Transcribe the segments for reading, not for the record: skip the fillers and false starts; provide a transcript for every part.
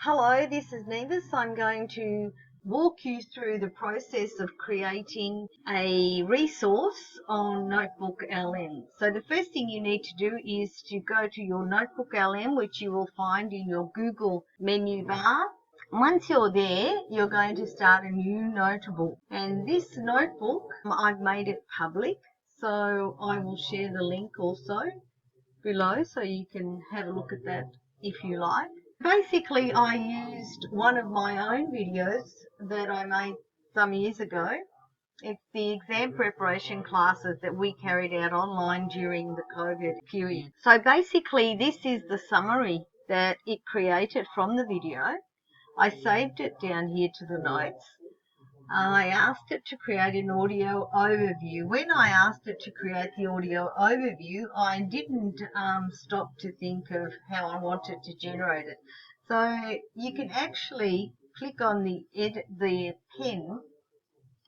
Hello, this is Nevis. I'm going to walk you through the process of creating a resource on NotebookLM. So the first thing you need to do is to go to your NotebookLM, which you will find in your Google menu bar. Once you're there, you're going to start a new notebook. And this notebook, I've made it public, so I will share the link also below so you can have a look at that if you like. Basically, I used one of my own videos that I made some years ago. It's the exam preparation classes that we carried out online during the COVID period. So basically, this is the summary that it created from the video. I saved it down here to the notes. I asked it to create an audio overview. When I asked it to create the audio overview, I didn't stop to think of how I wanted to generate it. So you can actually click on the pen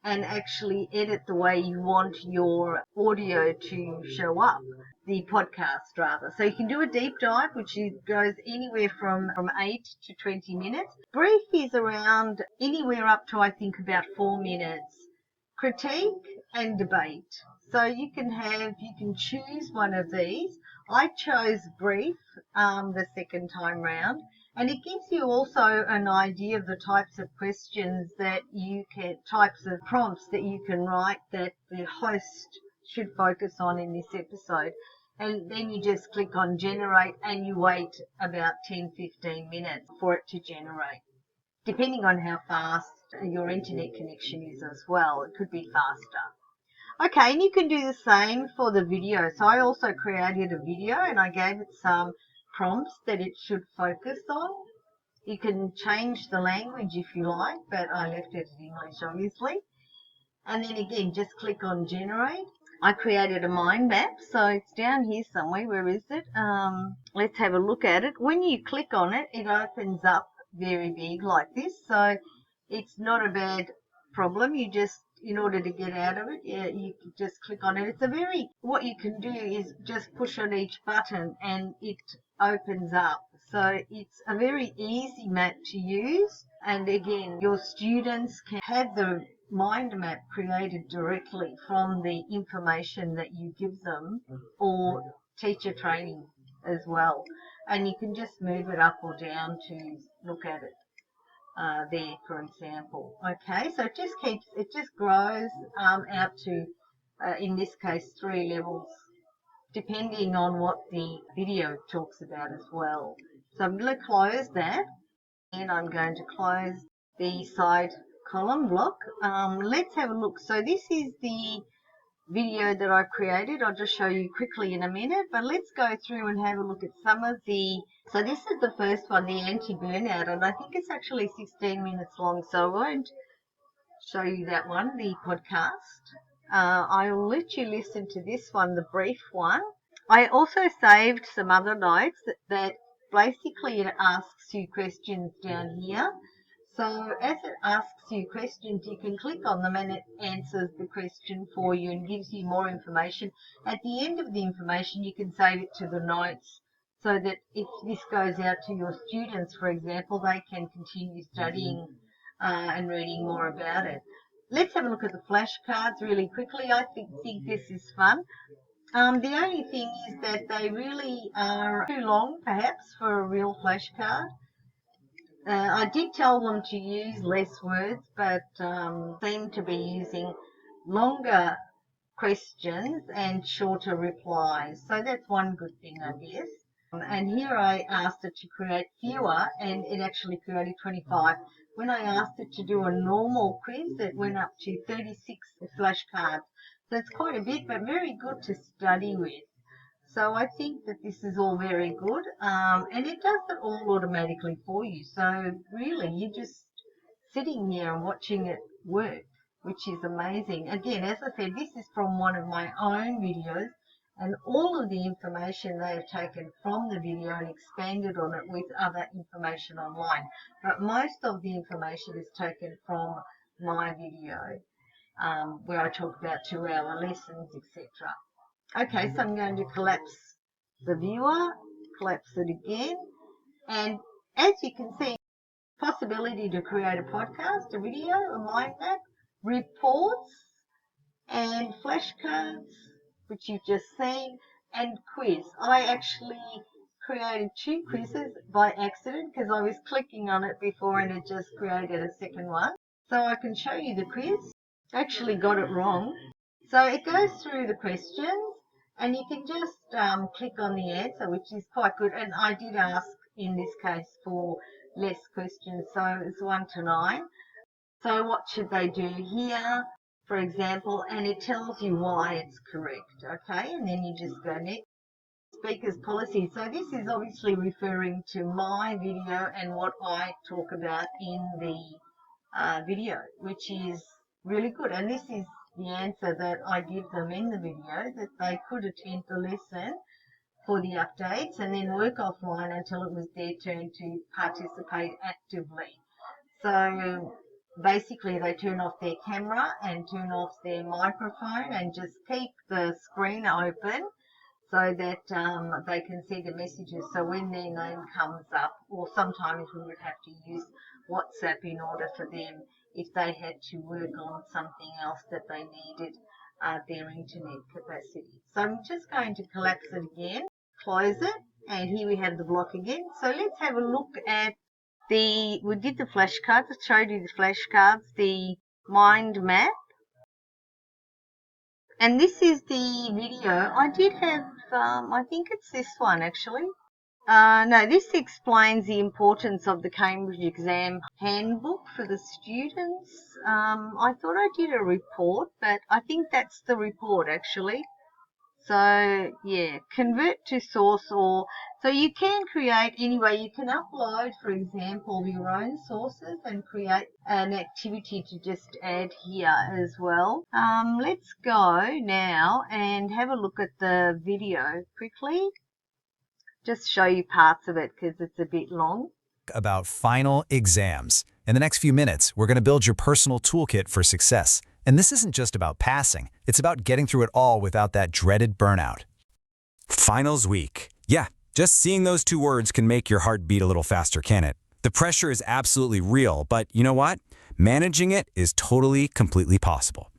and actually edit the way you want your audio to show up, the podcast rather. So you can do a deep dive, which goes anywhere from 8 to 20 minutes. Brief is around anywhere up to, I think, about 4 minutes. Critique and debate. So you can choose one of these. I chose brief the second time round. And it gives you also an idea of the types of questions that types of prompts that you can write that the host should focus on in this episode. And then you just click on generate and you wait about 10-15 minutes for it to generate, depending on how fast your internet connection is as well. It could be faster. Okay, and you can do the same for the video. So I also created a video and I gave it some prompts that it should focus on. You can change the language if you like, but I left it in English obviously. And then again, just click on generate. I created a mind map, so it's down here somewhere. Where is it? Let's have a look at it. When you click on it, it opens up very big like this, so it's not a bad problem. You just, in order to get out of it, you can just click on it. What you can do is just push on each button and it opens up. So it's a very easy map to use. And again, your students can have the mind map created directly from the information that you give them, or teacher training as well. And you can just move it up or down to look at it. There, for example. Okay, so it just grows out to, in this case, 3 levels, depending on what the video talks about as well. So I'm going to close that, and I'm going to close the side column block. Let's have a look. So this is the video that I've created. I'll just show you quickly in a minute, but let's go through and have a look at some of so this is the first one, the anti-burnout, and I think it's actually 16 minutes long, so I won't show you that one, the podcast. I'll let you listen to this one, the brief one. I also saved some other notes that basically it asks you questions down here. So as it asks you questions, you can click on them and it answers the question for you and gives you more information. At the end of the information, you can save it to the notes so that if this goes out to your students, for example, they can continue studying and reading more about it. Let's have a look at the flashcards really quickly. I think this is fun. The only thing is that they really are too long, perhaps, for a real flashcard. I did tell them to use less words, but seem to be using longer questions and shorter replies. So that's one good thing, I guess. And here I asked it to create fewer, and it actually created 25. When I asked it to do a normal quiz, it went up to 36 flashcards. So it's quite a bit, but very good to study with. So I think that this is all very good, and it does it all automatically for you. So really, you're just sitting here and watching it work, which is amazing. Again, as I said, this is from one of my own videos, and all of the information they have taken from the video and expanded on it with other information online. But most of the information is taken from my video, where I talk about 2-hour lessons, etc. Okay, so I'm going to collapse the viewer, collapse it again, and as you can see, possibility to create a podcast, a video, a mind map, reports, and flashcards, which you've just seen, and quiz. I actually created 2 quizzes by accident because I was clicking on it before and it just created a second one. So I can show you the quiz. I actually got it wrong. So it goes through the questions and you can just click on the answer, which is quite good. And I did ask in this case for less questions, so it's 1 to 9. So what should they do here, for example, and it tells you why it's correct, okay? And then you just go next. Speaker's policy. So this is obviously referring to my video and what I talk about in the video, which is really good. And this is the answer that I give them in the video, that they could attend the lesson for the updates and then work offline until it was their turn to participate actively. So basically they turn off their camera and turn off their microphone and just keep the screen open so that they can see the messages. So when their name comes up, or sometimes we would have to use WhatsApp in order for them if they had to work on something else that they needed their internet capacity. So I'm just going to collapse it again, close it, and here we have the block again. So let's have a look at we did the flashcards, I showed you the flashcards, the mind map. And this is the video. I did have, I think it's this one actually. No, this explains the importance of the Cambridge exam handbook for the students. I thought I did a report, but I think that's the report actually. So yeah, convert to source, or so you can create anyway. You can upload, for example, your own sources and create an activity to just add here as well. Let's go now and have a look at the video quickly. Just show you parts of it because it's a bit long. About final exams. In the next few minutes, we're going to build your personal toolkit for success. And this isn't just about passing. It's about getting through it all without that dreaded burnout. Finals week. Yeah, just seeing those 2 words can make your heart beat a little faster, can't it? The pressure is absolutely real, but you know what? Managing it is completely possible.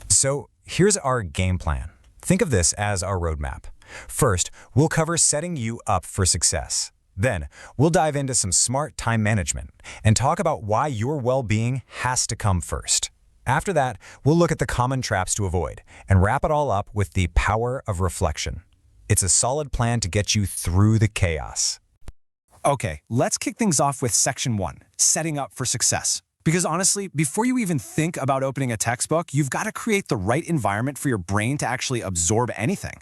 So here's our game plan. Think of this as our roadmap. First, we'll cover setting you up for success. Then, we'll dive into some smart time management and talk about why your well-being has to come first. After that, we'll look at the common traps to avoid and wrap it all up with the power of reflection. It's a solid plan to get you through the chaos. Okay, let's kick things off with section 1, setting up for success. Because honestly, before you even think about opening a textbook, you've got to create the right environment for your brain to actually absorb anything.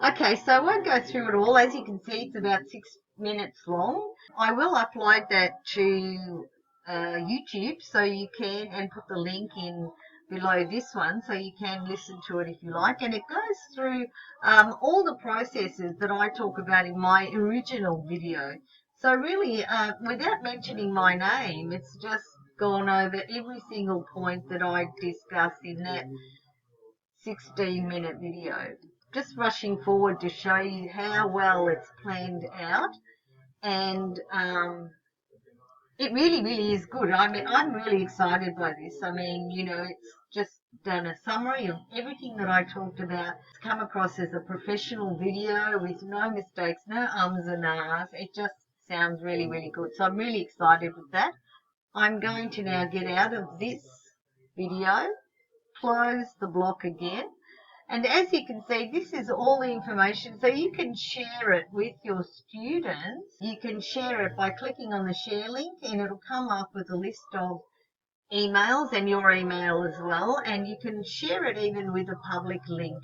Okay, so I won't go through it all. As you can see, it's about 6 minutes long. I will upload that to YouTube so you can, and put the link in below this one so you can listen to it if you like. And it goes through all the processes that I talk about in my original video. So really, without mentioning my name, it's just gone over every single point that I discussed in that 16-minute video. Just rushing forward to show you how well it's planned out, and it really is good. I mean, I'm really excited by this. I mean, you know, it's just done a summary of everything that I talked about. It's come across as a professional video with no mistakes, no ums and ahs. It just sounds really good. So I'm really excited with that. I'm going to now get out of this video, close the block again. And as you can see, this is all the information, so you can share it with your students. You can share it by clicking on the share link, and it'll come up with a list of emails and your email as well, and you can share it even with a public link.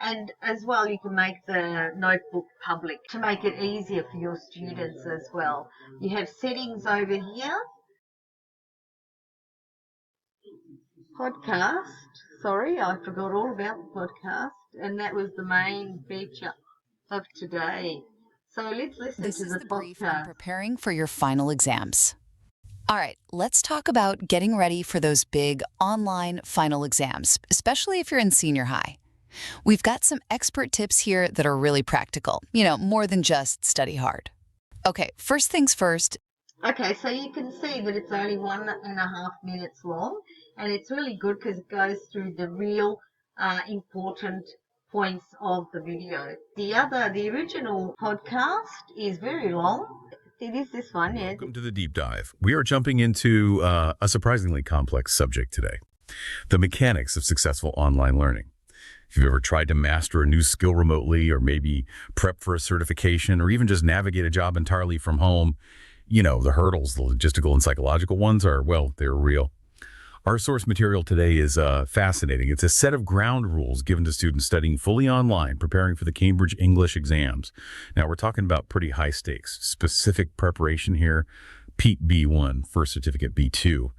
And as well, you can make the notebook public to make it easier for your students as well. You have settings over here. Podcast. Sorry, I forgot all about the podcast, and that was the main feature of today. So let's listen This to is the the brief on podcast. preparing for your final exams. All right, let's talk about getting ready for those big online final exams, especially if you're in senior high. We've got some expert tips here that are really practical, more than just study hard. Okay, first things first. Okay, so you can see that it's only 1.5 minutes long, and it's really good because it goes through the real important points of the video. The original podcast is very long. It is this one, yeah. Welcome to the deep dive. We are jumping into a surprisingly complex subject today, the mechanics of successful online learning. If you've ever tried to master a new skill remotely, or maybe prep for a certification, or even just navigate a job entirely from home, you know, the hurdles, the logistical and psychological ones are, well, they're real. Our source material today is fascinating. It's a set of ground rules given to students studying fully online, preparing for the Cambridge English exams. Now, we're talking about pretty high stakes, specific preparation here, PEAT B1, first certificate B2.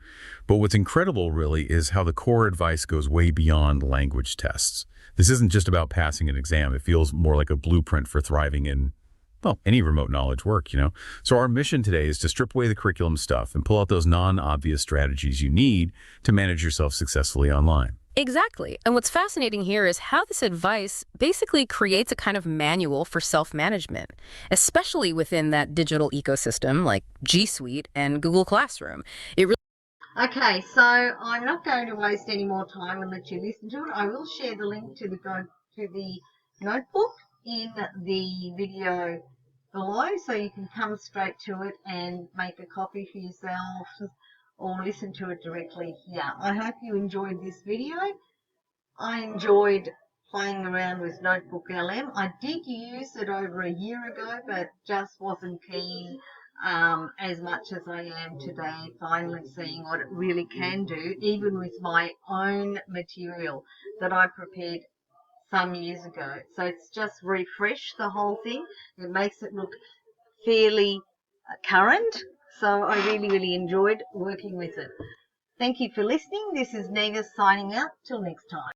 But what's incredible, really, is how the core advice goes way beyond language tests. This isn't just about passing an exam. It feels more like a blueprint for thriving in, well, any remote knowledge work, you know? So our mission today is to strip away the curriculum stuff and pull out those non-obvious strategies you need to manage yourself successfully online. Exactly. And what's fascinating here is how this advice basically creates a kind of manual for self-management, especially within that digital ecosystem like G Suite and Google Classroom. It really Okay, so I'm not going to waste any more time and let you listen to it. I will share the link to the notebook in the video below, so you can come straight to it and make a copy for yourself or listen to it directly here. I hope you enjoyed this video. I enjoyed playing around with NotebookLM. I did use it over a year ago, but just wasn't keen as much as I am today, finally seeing what it really can do, even with my own material that I prepared some years ago. So it's just refreshed the whole thing. It makes it look fairly current. So I really, really enjoyed working with it. Thank you for listening. This is Neva signing out. Till next time.